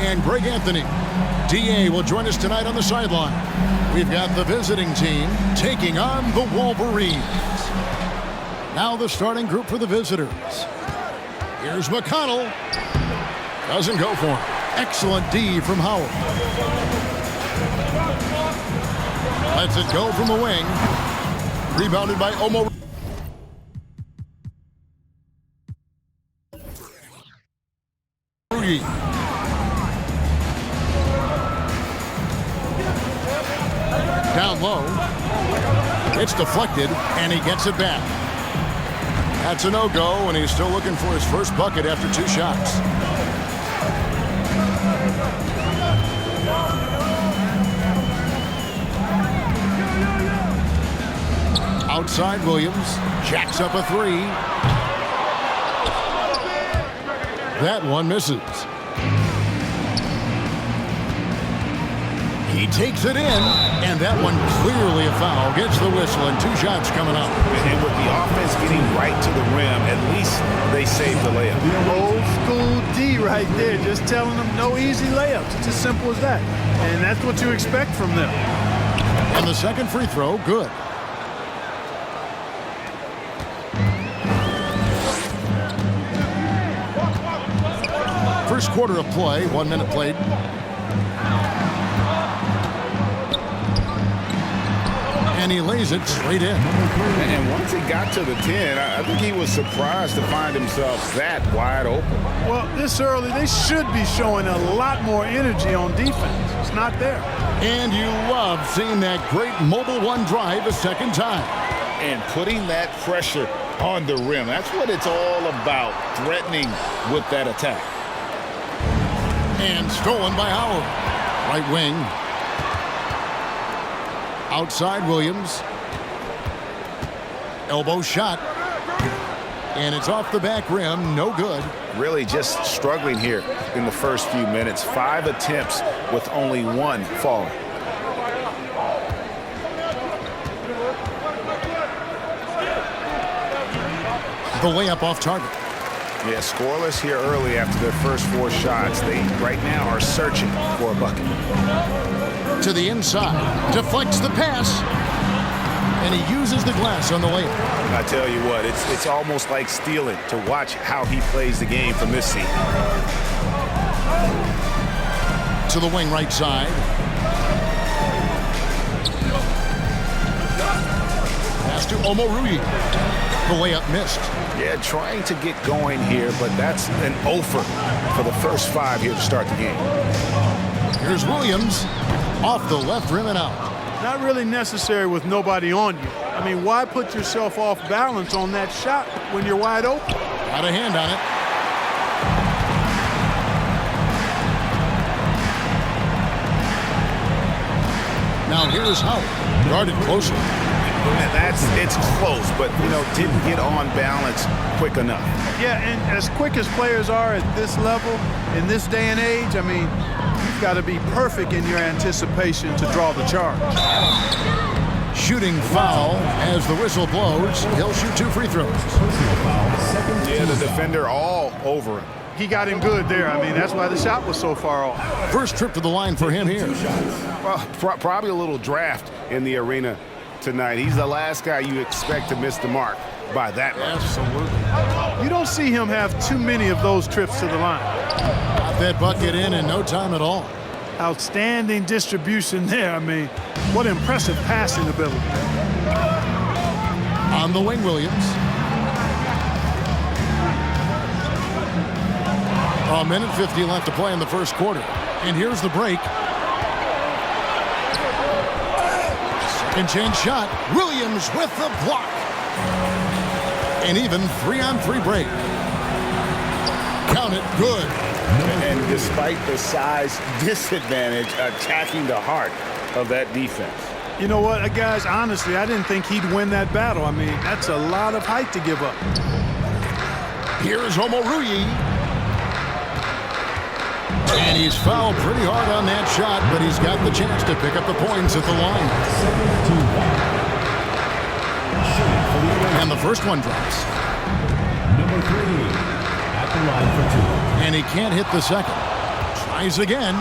and Greg Anthony. DA will join us tonight on the sideline. We've got the visiting team taking on the Wolverines. Now the starting group for the visitors. Here's McConnell. Doesn't go for it. Excellent D from Howard. Lets it go from the wing. Rebounded by Omo. Down low. It's deflected, and he gets it back. That's a no-go, and he's still looking for his first bucket after 2 shots. Outside Williams, jacks up a 3. That one misses. He takes it in, and that one clearly a foul. Gets the whistle, and 2 shots coming up. And with the offense getting right to the rim, at least they saved the layup. Old school D right there, just telling them no easy layups. It's as simple as that. And that's what you expect from them. And the second free throw, good. First quarter of play, 1 minute played. And he lays it straight in. And once he got to the 10, I think he was surprised to find himself that wide open. Well, this early, they should be showing a lot more energy on defense. It's not there. And you love seeing that great mobile 1 drive a second time. And putting that pressure on the rim. That's what it's all about, threatening with that attack. And stolen by Howard. Right wing. Outside Williams. Elbow shot. And it's off the back rim. No good. Really just struggling here in the first few minutes. 5 attempts with only 1 falling. The layup off target. Yeah, scoreless here early after their first 4 shots. They right now are searching for a bucket. To the inside. Deflects the pass. And he uses the glass on the layup. I tell you what, it's almost like stealing to watch how he plays the game from this seat. To the wing right side. Pass to Omoruyi. The layup missed. Yeah, trying to get going here, but that's an offer for the first 5 here to start the game. Here's Williams. Off the left rim and out. Not really necessary with nobody on you. I mean, why put yourself off balance on that shot when you're wide open? Got a hand on it. Now here's Howard. Guarded closely. It's close, but, you know, didn't get on balance quick enough. Yeah, and as quick as players are at this level, in this day and age, I mean, you've got to be perfect in your anticipation to draw the charge. Shooting foul as the whistle blows. He'll shoot 2 free throws. Yeah, the defender all over him. He got him good there. I mean, that's why the shot was so far off. First trip to the line for him here. Well, probably a little draft in the arena tonight. He's the last guy you expect to miss the mark by that much. Absolutely. You don't see him have too many of those trips to the line. Got that bucket in no time at all. Outstanding distribution there. I mean, what impressive passing ability. On the wing, Williams. A minute 50 left to play in the first quarter. And here's the break. Second chance shot. Williams with the block. And even 3-on-3 break. Count it, good. And despite the size disadvantage, attacking the heart of that defense. You know what, guys, honestly, I didn't think he'd win that battle. I mean, that's a lot of height to give up. Here's Omoruyi. And he's fouled pretty hard on that shot, but he's got the chance to pick up the points at the line. And the first one drops. Number 3 at the line for 2. And he can't hit the second. Tries again.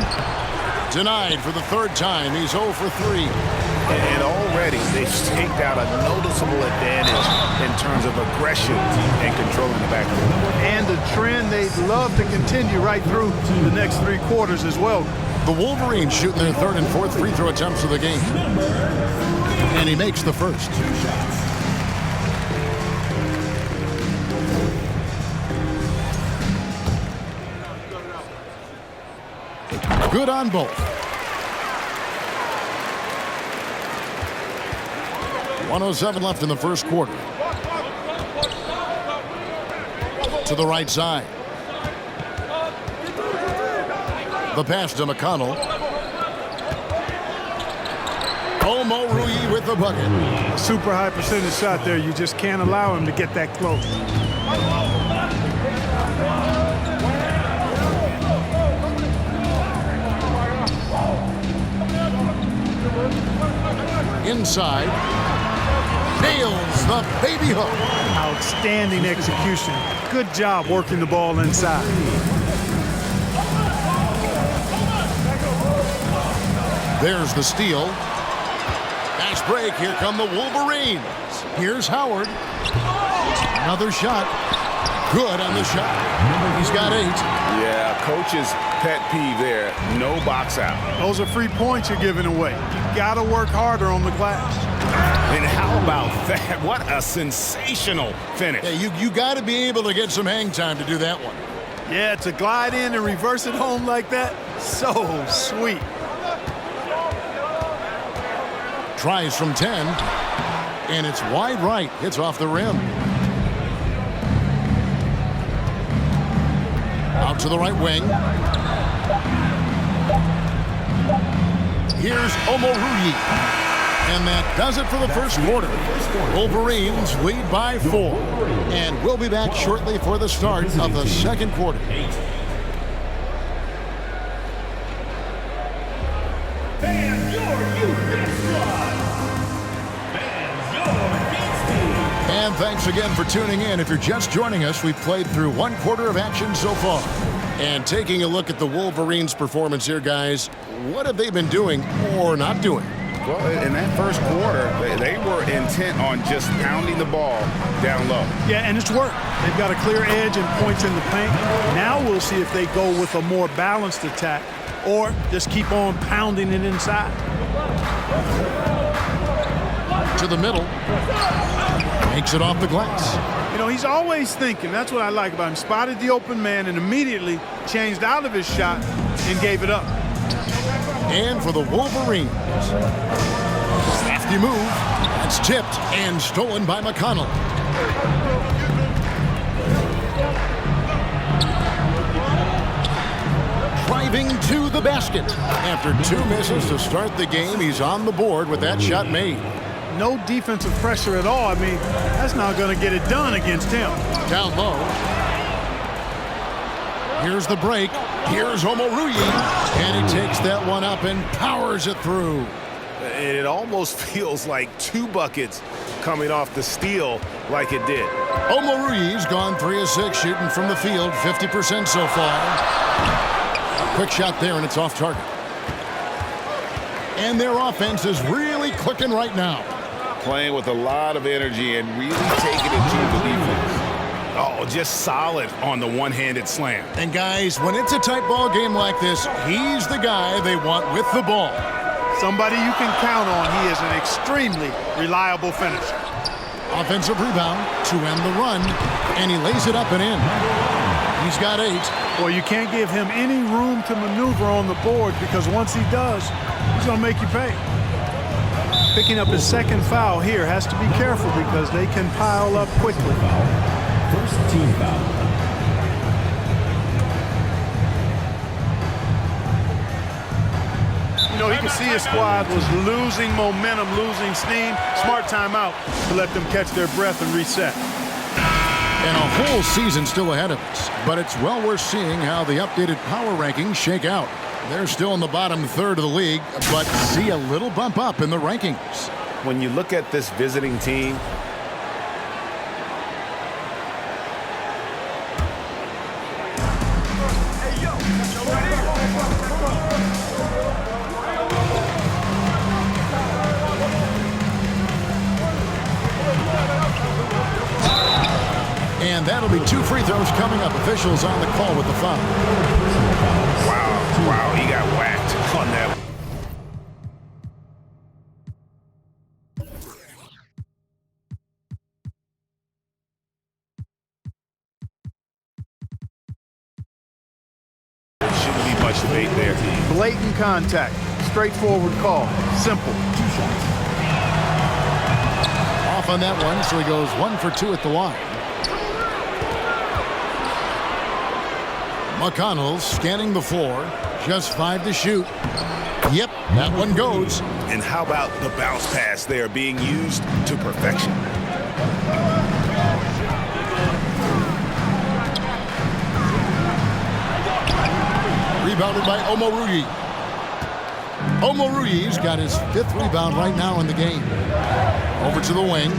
Denied for the third time. He's 0 for 3. And already they've staked out a noticeable advantage in terms of aggression and controlling the back of the line. And a trend they'd love to continue right through the next 3 quarters as well. The Wolverines shooting their third and fourth free throw attempts of the game. And he makes the first. Good on both. 1:07 left in the first quarter. To the right side. The pass to McConnell. Omoruyi with the bucket. A super high percentage shot there. You just can't allow him to get that close. Inside. Nails the baby hook. Outstanding execution. Good job working the ball inside. There's the steal. Nice break. Here come the Wolverines. Here's Howard. Another shot. Good on the shot. He's got 8. Yeah, coach's pet peeve there. No box out. Those are free points you're giving away. You got to work harder on the glass. And how about that? What a sensational finish. Yeah, you got to be able to get some hang time to do that one. Yeah, to glide in and reverse it home like that, so sweet. Tries from 10. And it's wide right. Hits off the rim. Out to the right wing. Here's Omoruyi. And that does it for the first quarter. Wolverines lead by 4. And we'll be back shortly for the start of the second quarter. And thanks again for tuning in. If you're just joining us, we've played through 1 quarter of action so far. And taking a look at the Wolverines' performance here, guys, what have they been doing or not doing? Well, in that first quarter, they were intent on just pounding the ball down low. Yeah, and it's worked. They've got a clear edge and points in the paint. Now we'll see if they go with a more balanced attack or just keep on pounding it inside. To the middle. Makes it off the glass. You know, he's always thinking. That's what I like about him. Spotted the open man and immediately changed out of his shot and gave it up. And for the Wolverines. Crafty move. That's tipped and stolen by McConnell. Driving to the basket. After 2 misses to start the game, he's on the board with that shot made. No defensive pressure at all. I mean, that's not going to get it done against him. Down low. Here's the break. Here's Omoruyi. And he takes that one up and powers it through. And it almost feels like 2 buckets coming off the steal like it did. Omoruyi's gone 3 of 6 shooting from the field, 50% so far. Quick shot there, and it's off target. And their offense is really clicking right now. Playing with a lot of energy and really taking it to the defense. Oh, just solid on the one-handed slam. And guys, when it's a tight ball game like this, he's the guy they want with the ball. Somebody you can count on. He is an extremely reliable finisher. Offensive rebound to end the run, and he lays it up and in. He's got 8. Well, you can't give him any room to maneuver on the board because once he does, he's going to make you pay. Picking up his second foul here, has to be careful because they can pile up quickly. First team foul. You know, he could see his squad was losing momentum, losing steam. Smart timeout to let them catch their breath and reset. And a whole season still ahead of us. But it's well worth seeing how the updated power rankings shake out. They're still in the bottom third of the league, but see a little bump up in the rankings. When you look at this visiting team, That'll be 2 free throws coming up. Officials on the call with the foul. Wow, he got whacked on that. There shouldn't be much debate there. Blatant contact. Straightforward call. Simple. Off on that one, so he goes 1 for 2 at the line. McConnell scanning the floor. Just 5 to shoot. Yep, that one goes. And how about the bounce pass there being used to perfection? Rebounded by Omoruyi. Omoruyi's got his 5th rebound right now in the game. Over to the wing.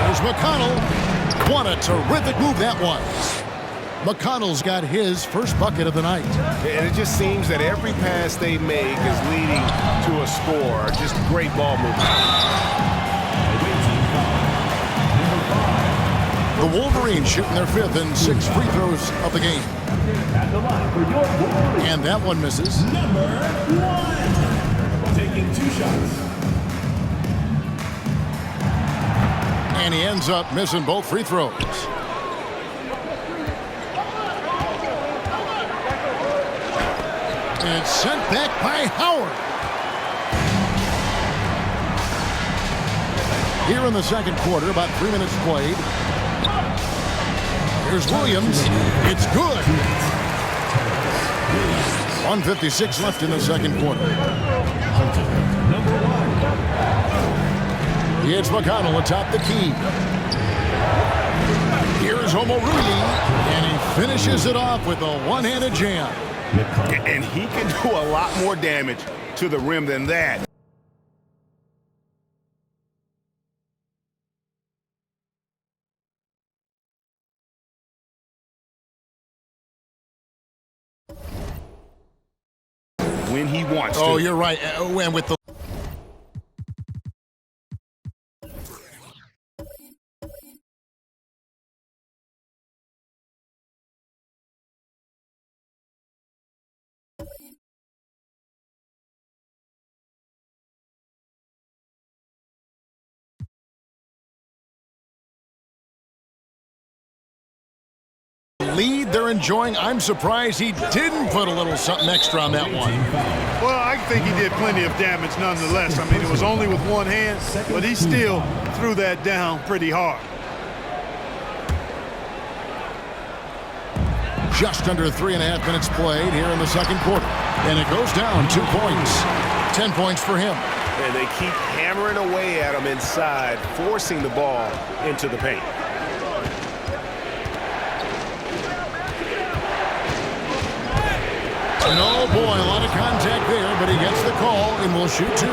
Here's McConnell. What a terrific move that was. McConnell's got his first bucket of the night. And it just seems that every pass they make is leading to a score. Just great ball movement. The Wolverines shooting their 5th and 6th free throws of the game. And that one misses. Number 1. Taking 2 shots. And he ends up missing both free throws. And it's sent back by Howard. Here in the second quarter, about 3 minutes played. Here's Williams. It's good. 1:56 left in the second quarter. It's McConnell atop the key. Here's Omoruyi, and he finishes it off with a one-handed jam. And he can do a lot more damage to the rim than that. When he wants to. Oh, you're right. And with the lead they're enjoying, I'm surprised he didn't put a little something extra on that one. Well, I think he did plenty of damage nonetheless. I mean, it was only with one hand, but he still threw that down pretty hard. Just under 3.5 minutes played here in the second quarter. And it goes down 2 points. 10 points for him. And they keep hammering away at him inside, forcing the ball into the paint. And oh boy, a lot of contact there, but he gets the call and will shoot 2.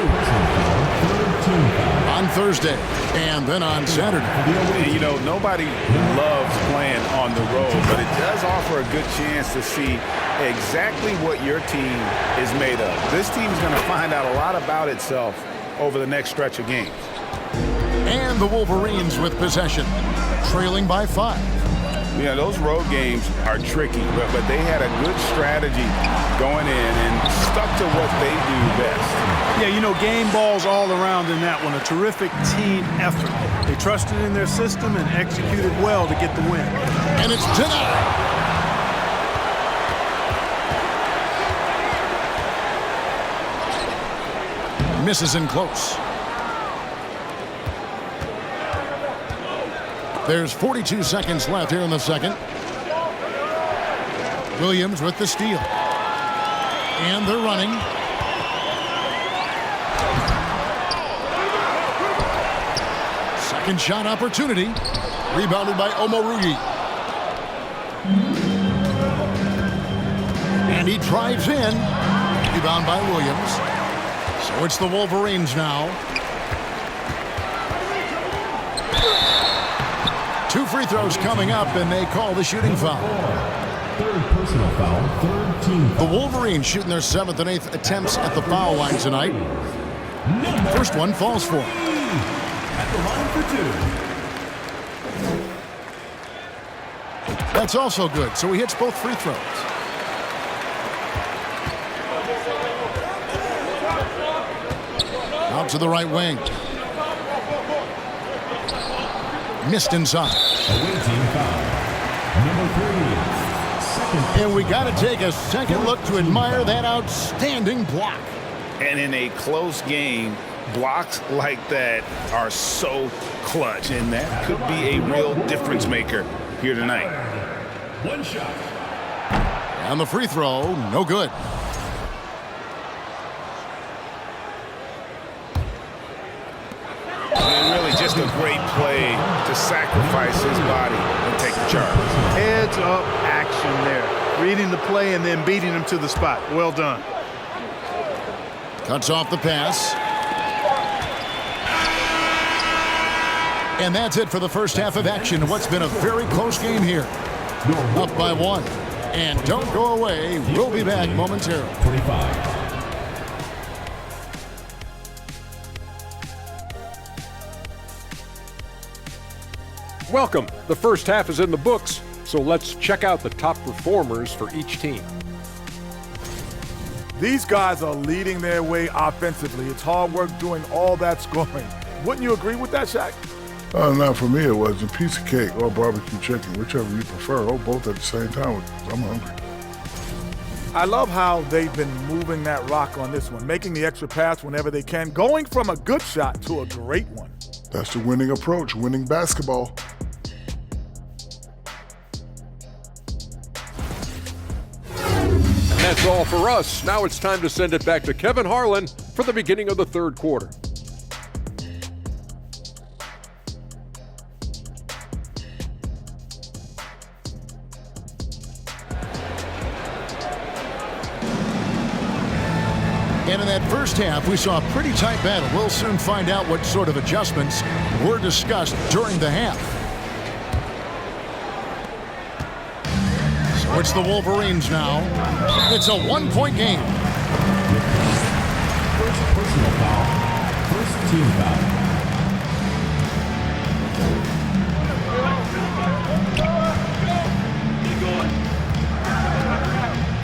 On Thursday and then on Saturday. You know, nobody loves playing on the road, but it does offer a good chance to see exactly what your team is made of. This team's going to find out a lot about itself over the next stretch of games. And the Wolverines with possession, trailing by 5. Yeah, those road games are tricky, but they had a good strategy going in and stuck to what they do best. Yeah, you know, game balls all around in that one. A terrific team effort. They trusted in their system and executed well to get the win. And it's denied. Misses in close. There's 42 seconds left here in the second. Williams with the steal. And they're running. Second shot opportunity. Rebounded by Omoruyi. And he drives in. Rebound by Williams. So it's the Wolverines now. 2 free throws coming up, and they call the shooting foul. Third personal foul, third team foul. The Wolverines shooting their 7th and 8th attempts at the foul line tonight. First one falls for him. At the line for 2. That's also good, so he hits both free throws. Out to the right wing. Missed inside. And we got to take a second look to admire that outstanding block. And in a close game, blocks like that are so clutch, and that could be a real difference maker here tonight. One shot. And the free throw, no good. And really just a great play to sacrifice his body and take the charge. Heads up action there. Reading the play and then beating him to the spot. Well done. Cuts off the pass. And that's it for the first half of action. What's been a very close game here. Up by 1. And don't go away. We'll be back momentarily. 25. Welcome. The first half is in the books, so let's check out the top performers for each team. These guys are leading their way offensively. It's hard work doing all that scoring. Wouldn't you agree with that, Shaq? Not for me, it was a piece of cake or barbecue chicken, whichever you prefer, or both at the same time. I'm hungry. I love how they've been moving that rock on this one, making the extra pass whenever they can, going from a good shot to a great one. That's the winning approach, winning basketball. That's all for us. Now it's time to send it back to Kevin Harlan for the beginning of the third quarter. And in that first half, we saw a pretty tight battle. We'll soon find out what sort of adjustments were discussed during the half. So it's the Wolverines now. It's a one-point game. First personal foul. First team foul.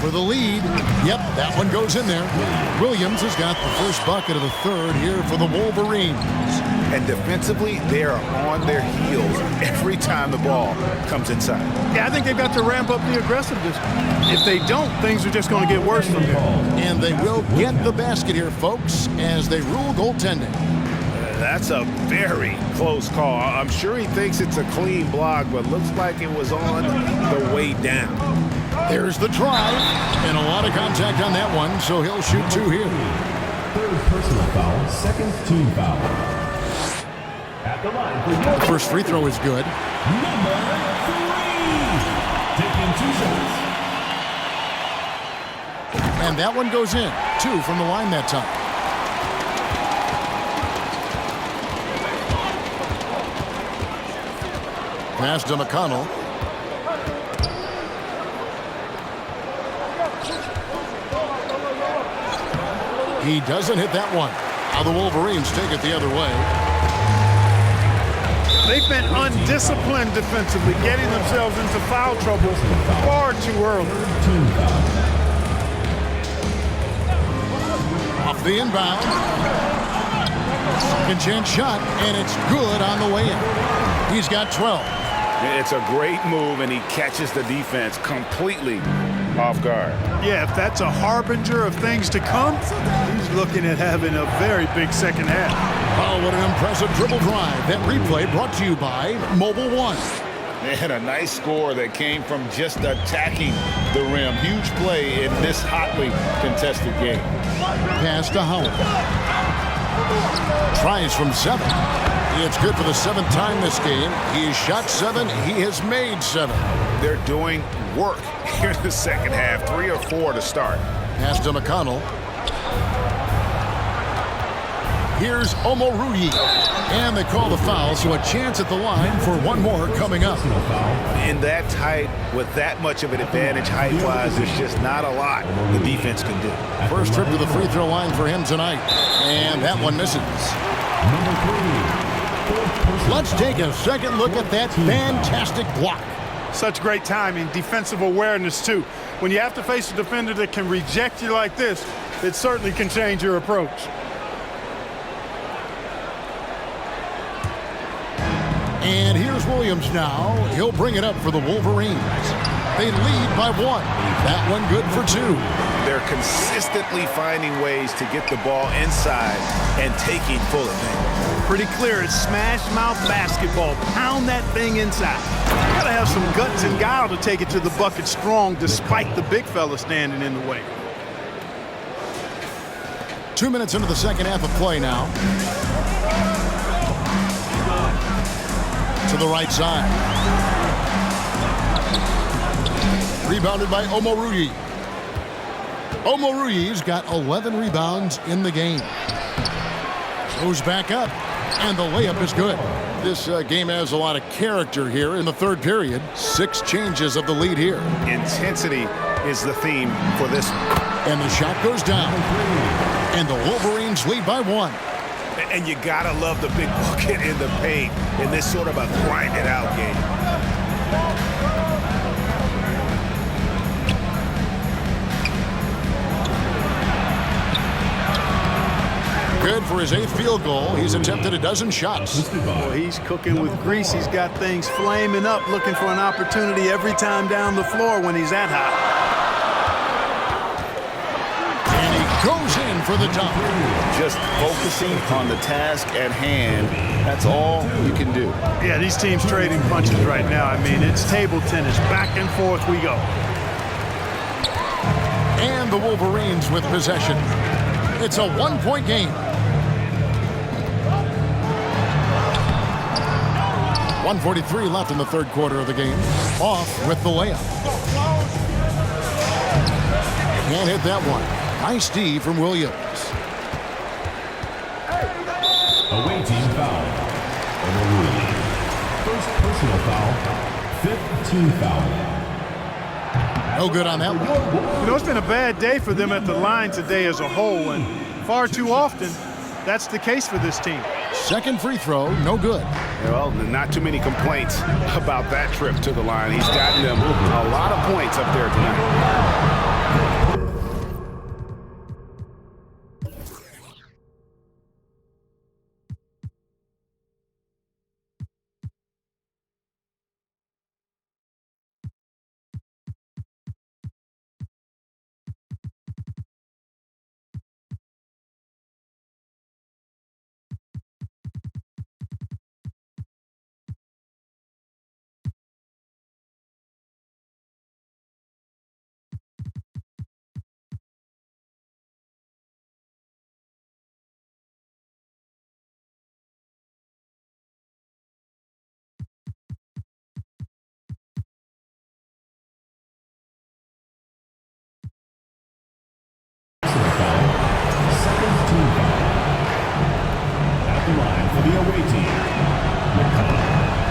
For the lead. Yep, that one goes in there. Williams has got the first bucket of the third here for the Wolverines. And defensively, they are on their heels every time the ball comes inside. Yeah, I think they've got to ramp up the aggressiveness. If they don't, things are just going to get worse from here. And they will get the basket here, folks, as they rule goaltending. That's a very close call. I'm sure he thinks it's a clean block, but looks like it was on the way down. There's the drive, and a lot of contact on that one, so he'll shoot 2 here. Third personal foul. Second team foul. At the line for The first free throw is good. number 3. Taking 2 shots. And that one goes in. 2 from the line that time. Pass to McConnell. He doesn't hit that one. Now the Wolverines take it the other way. They've been undisciplined defensively, getting themselves into foul trouble far too early. Team foul. Off the inbound. Second chance shot, and it's good on the way in. He's got 12. It's a great move, and he catches the defense completely off guard. Yeah, if that's a harbinger of things to come, he's looking at having a very big second half. Oh, what an impressive dribble drive. That replay brought to you by Mobile One. And a nice score that came from just attacking the rim. Huge play in this hotly contested game. Pass to Howard. Tries from 7. It's good for the 7th time this game. He has shot 7. He has made 7. They're doing work here in the second half. 3 or 4 to start. Pass to McConnell. Here's Omoruyi. And they call the foul, so a chance at the line for one more coming up. In that tight, with that much of an advantage height-wise, there's just not a lot the defense can do. First trip to the free throw line for him tonight. And that one misses. Number 3. Let's take a second look at that fantastic block. Such great timing, defensive awareness, too. When you have to face a defender that can reject you like this, it certainly can change your approach. And here's Williams now. He'll bring it up for the Wolverines. They lead by 1. That one good for 2. They're consistently finding ways to get the ball inside and taking full advantage. Pretty clear. It's smash mouth basketball. Pound that thing inside. You gotta have some guts and guile to take it to the bucket strong despite the big fella standing in the way. 2 minutes into the second half of play now. To the right side. Rebounded by Omoruyi. Omoruyi's got 11 rebounds in the game. Goes back up, and the layup is good. This game has a lot of character here in the third period. 6 changes of the lead here. Intensity is the theme for this one. And the shot goes down. And the Wolverines lead by 1. And you gotta love the big bucket in the paint in this sort of a grind-it-out game. Good for his 8th field goal. He's attempted a dozen shots. Well, he's cooking with grease. He's got things flaming up, looking for an opportunity every time down the floor when he's that hot. And he goes in for the dunk. Just focusing on the task at hand, that's all you can do. Yeah, these teams trading punches right now. I mean, it's table tennis. Back and forth we go. And the Wolverines with possession. It's a 1-point game. 1:43 left in the third quarter of the game. Off with the layup. Can't hit that one. Nice D from Williams. Away team foul. Omoruyi. First personal foul. 5th team foul. No good on that one. You know, it's been a bad day for them at the line today as a whole, and far too often, that's the case for this team. Second free throw, no good. Well, not too many complaints about that trip to the line. He's gotten them a lot of points up there tonight.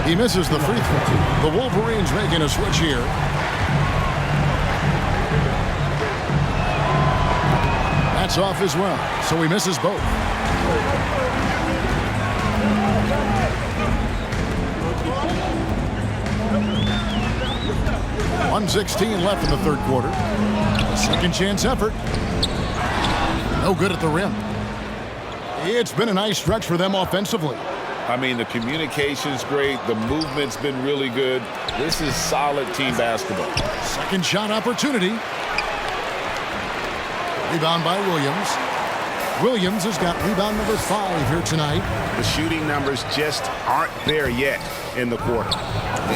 He misses the free throw. The Wolverines making a switch here. That's off as well, so he misses both. .116 left in the third quarter. Second chance effort. No good at the rim. It's been a nice stretch for them offensively. I mean, the communication's great. The movement's been really good. This is solid team basketball. Second shot opportunity. Rebound by Williams. Williams has got rebound number 5 here tonight. The shooting numbers just aren't there yet in the quarter.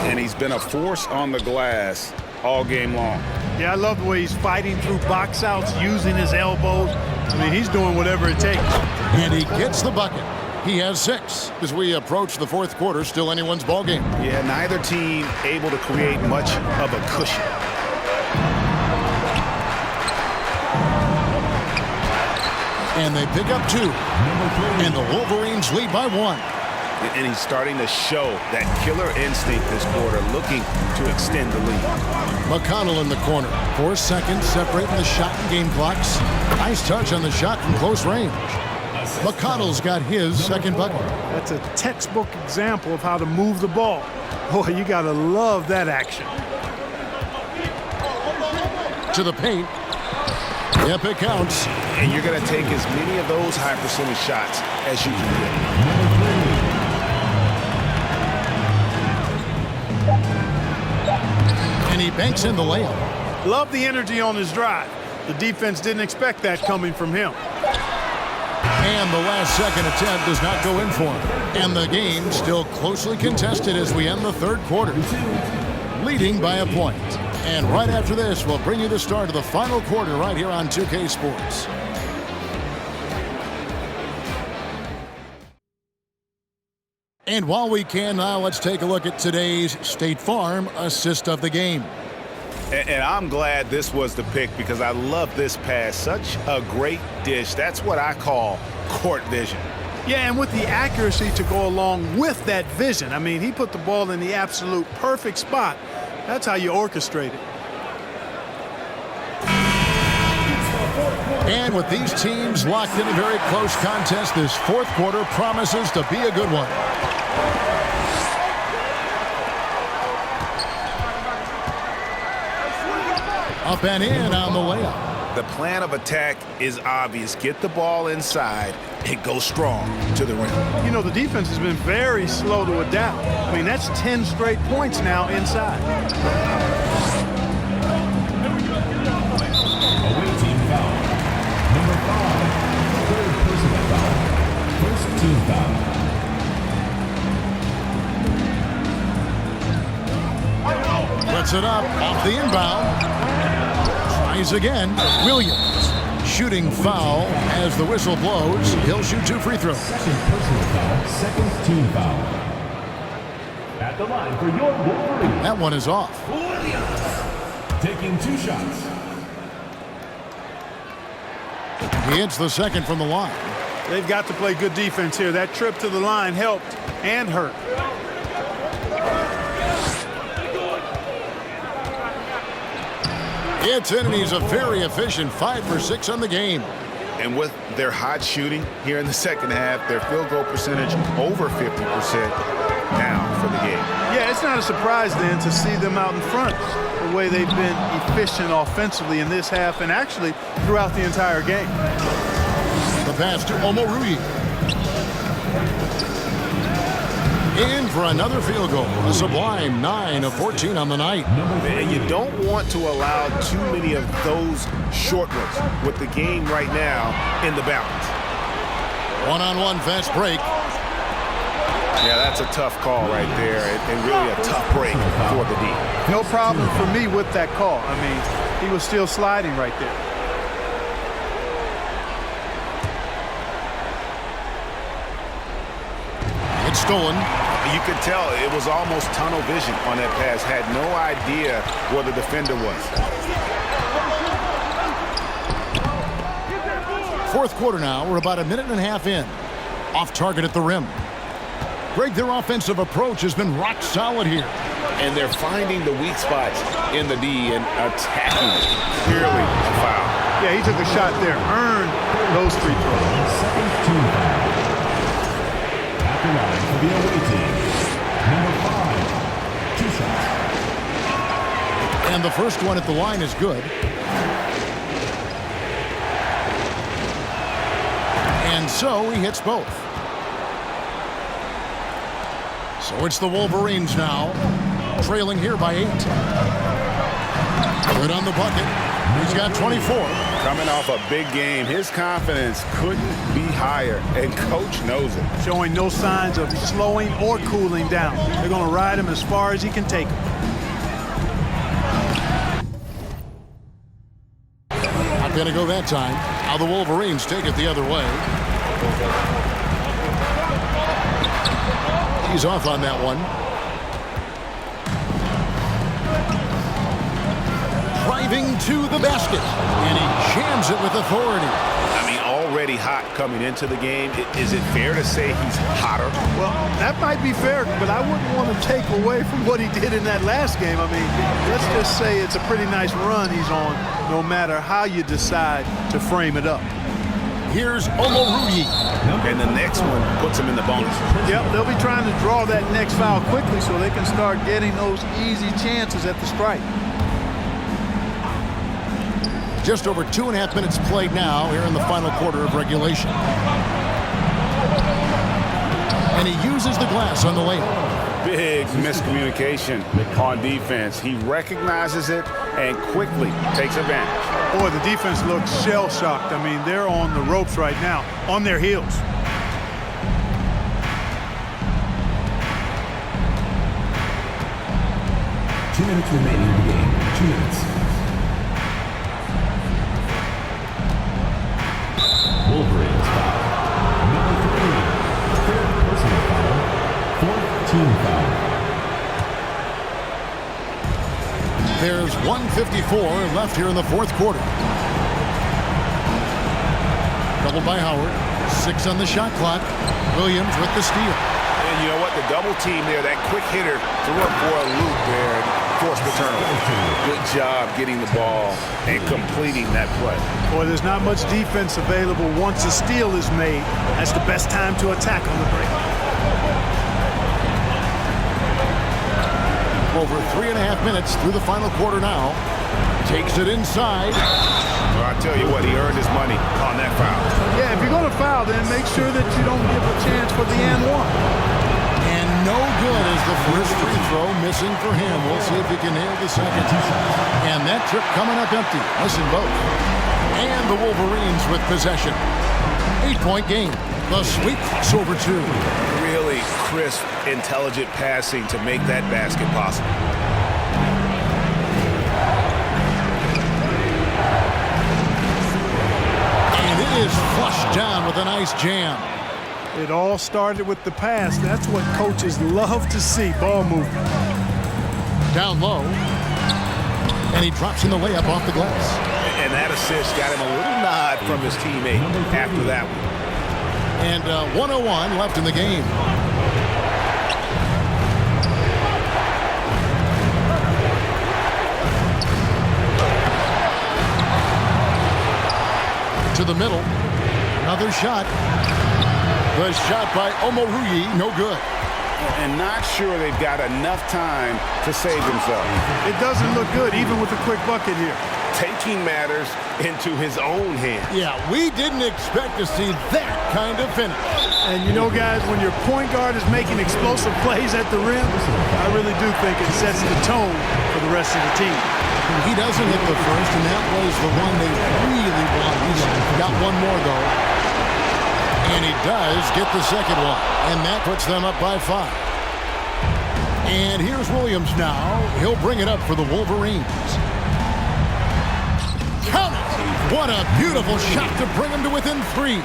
And he's been a force on the glass all game long. Yeah, I love the way he's fighting through box outs, using his elbows. I mean, he's doing whatever it takes. And he gets the bucket. He has 6. As we approach the fourth quarter, still anyone's ball game. Yeah, neither team able to create much of a cushion. And they pick up 2. And the Wolverines lead by 1. And he's starting to show that killer instinct this quarter, looking to extend the lead. McConnell in the corner. 4 seconds separating the shot and game clocks. Nice touch on the shot from close range. McConnell's got his second bucket. That's a textbook example of how to move the ball. Boy, you got to love that action. To the paint. Yep, it counts. And you're going to take as many of those high percentage shots as you can get. And he banks in the layup. Love the energy on his drive. The defense didn't expect that coming from him. And the last second attempt does not go in for him. And the game still closely contested as we end the third quarter. Leading by a point. And right after this, we'll bring you the start of the final quarter right here on 2K Sports. And while we can now, let's take a look at today's State Farm assist of the game. And I'm glad this was the pick because I love this pass. Such a great dish. That's what I call court vision. Yeah, and with the accuracy to go along with that vision. I mean, he put the ball in the absolute perfect spot. That's how you orchestrate it. And with these teams locked in a very close contest, this fourth quarter promises to be a good one. Up and in on the layup. The plan of attack is obvious. Get the ball inside and go strong to the rim. You know, the defense has been very slow to adapt. I mean, that's 10 straight points now inside. Away team foul. Number 5, third personal foul. First team foul. Puts it up off the inbound. Tries again. Williams. Shooting foul as the whistle blows. He'll shoot 2 free throws. Second personal foul. Second team foul. At the line for your Wolverines. That one is off. Taking 2 shots. He hits the second from the line. They've got to play good defense here. That trip to the line helped and hurt. It's in, and he's a very efficient 5 for 6 on the game. And with their hot shooting here in the second half, their field goal percentage over 50% now for the game. Yeah, it's not a surprise then to see them out in front the way they've been efficient offensively in this half and actually throughout the entire game. The pass to Omorui. In for another field goal. A sublime 9 of 14 on the night. And you don't want to allow too many of those short ones with the game right now in the balance. One-on-one fast break. Yeah, that's a tough call right there, and really a tough break for the D. No problem for me with that call. I mean, he was still sliding right there. It's stolen. You could tell it was almost tunnel vision on that pass. Had no idea where the defender was. Fourth quarter now. We're about a minute and a half in. Off target at the rim. Greg, their offensive approach has been rock solid here. And they're finding the weak spots in the D and attacking it. Clearly a foul. Yeah, he took a shot there. Earned those free throws. Second team foul. At the line for the away team. Number 5, 2 shots. And the first one at the line is good. And so he hits both. So it's the Wolverines now, trailing here by 8. Good on the bucket. He's got 24. Coming off a big game, his confidence couldn't be higher, and coach knows it. Showing no signs of slowing or cooling down. They're going to ride him as far as he can take him. Not going to go that time. Now the Wolverines take it the other way. He's off on that one. Driving to the basket, and he jams it with authority. I mean, already hot coming into the game. Is it fair to say he's hotter? Well, that might be fair, but I wouldn't want to take away from what he did in that last game. I mean, let's just say it's a pretty nice run he's on, no matter how you decide to frame it up. Here's Omoruyi. And the next one puts him in the bonus. Yep, they'll be trying to draw that next foul quickly so they can start getting those easy chances at the strike. Just over 2.5 minutes played now here in the final quarter of regulation. And he uses the glass on the layup. Big miscommunication on defense. He recognizes it and quickly takes advantage. Boy, the defense looks shell-shocked. I mean, they're on the ropes right now, on their heels. Two minutes remaining in the game. 2 minutes. Wolverines foul. Number 3. Third personal foul. Fourth team foul. There's 1:54 left here in the fourth quarter. Doubled by Howard. 6 on the shot clock. Williams with the steal. And you know what? The double team there, that quick hitter to work for a loop there and force the turnover. Good job getting the ball and completing that play. Boy, there's not much defense available once a steal is made. That's the best time to attack on the break. Over 3.5 minutes through the final quarter now. Takes it inside. Well, I tell you what, he earned his money on that foul. Yeah, if you're going to foul, then make sure that you don't give a chance for the and one. And no good is the first free throw missing for him. We'll see if he can nail the second. And that trip coming up empty. Missing both. And the Wolverines with possession. 8-point game. The sweep's over 2. Really crisp, intelligent passing to make that basket possible. And it is flushed down with a nice jam. It all started with the pass. That's what coaches love to see, ball movement. Down low. And he drops in the layup off the glass. And that assist got him a little nod from his teammate after that one. And 1:01 left in the game. To the middle. Another shot. The shot by Omoruyi, no good. And not sure they've got enough time to save themselves. It doesn't look good, even with a quick bucket here. Taking matters into his own hands. Yeah, we didn't expect to see that kind of finish. And you know, guys, when your point guard is making explosive plays at the rim, I really do think it sets the tone for the rest of the team. He doesn't hit the first, and that was the one they really wanted. He's got one more, though. And he does get the second one, and that puts them up by 5. And here's Williams now. He'll bring it up for the Wolverines. Count it! What a beautiful shot to bring him to within 3.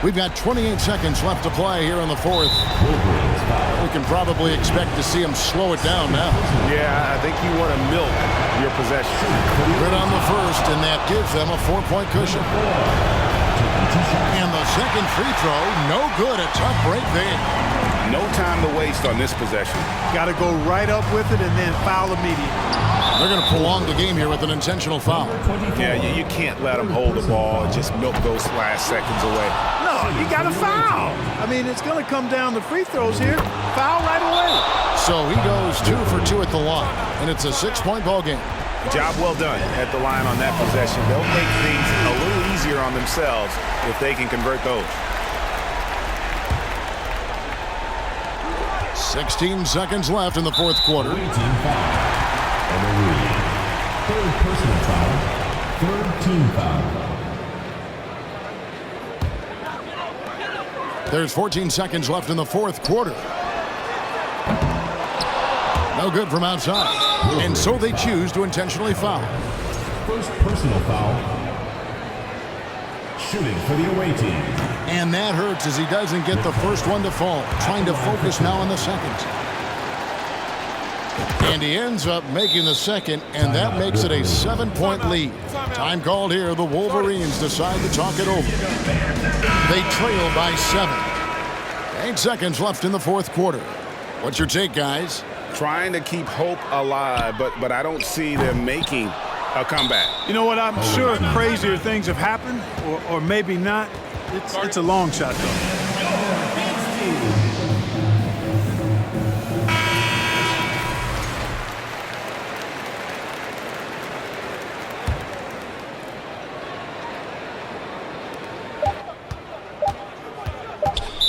We've got 28 seconds left to play here in the fourth. We can probably expect to see him slow it down now. Yeah, I think you want to milk your possession. Good on the first, and that gives them a 4-point cushion. And the second free throw, no good. A tough break there. No time to waste on this possession. Got to go right up with it and then foul immediately. They're going to prolong the game here with an intentional foul. Yeah, you can't let them hold the ball and just milk those last seconds away. No, you got to foul. I mean, it's going to come down to free throws here. Foul right away. So he goes 2 for 2 at the line, and it's a 6-point ball game. Job well done at the line on that possession. They'll make things a little easier on themselves if they can convert those. 16 seconds left in the fourth quarter. Third personal foul. Third team foul. There's 14 seconds left in the fourth quarter. No good from outside. And so they choose to intentionally foul. First personal foul. Shooting for the away team. And that hurts as he doesn't get the first one to fall. Trying to focus now on the second. And he ends up making the second, and that makes it a 7-point lead. Time called here. The Wolverines decide to talk it over. They trail by 7. 8 seconds left in the fourth quarter. What's your take, guys? Trying to keep hope alive, but I don't see them making a comeback. You know what? I'm sure crazier things have happened, or maybe not. It's a long shot, though.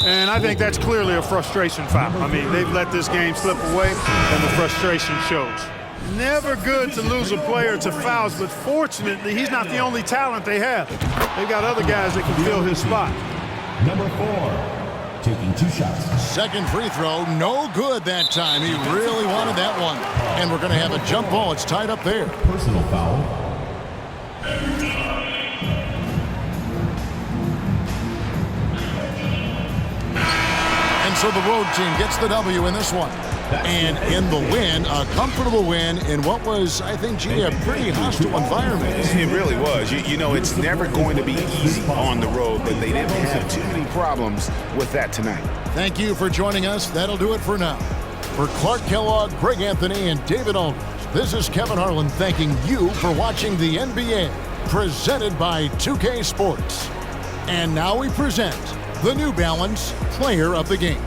And I think that's clearly a frustration foul. I mean, they've let this game slip away, and the frustration shows. Never good to lose a player to fouls, but fortunately, he's not the only talent they have. They've got other guys that can fill his spot. Number 4, taking 2 shots. Second free throw, no good that time. He really wanted that one. And we're going to have a jump ball. It's tied up there. Personal foul. And so the road team gets the W in this one. And in the win, a comfortable win in what was, I think, G, a pretty hostile environment. It really was. You know, it's never going to be easy on the road, but they didn't have too many problems with that tonight. Thank you for joining us. That'll do it for now. For Clark Kellogg, Greg Anthony, and David Aldridge, this is Kevin Harlan thanking you for watching the NBA, presented by 2K Sports. And now we present the New Balance Player of the Game.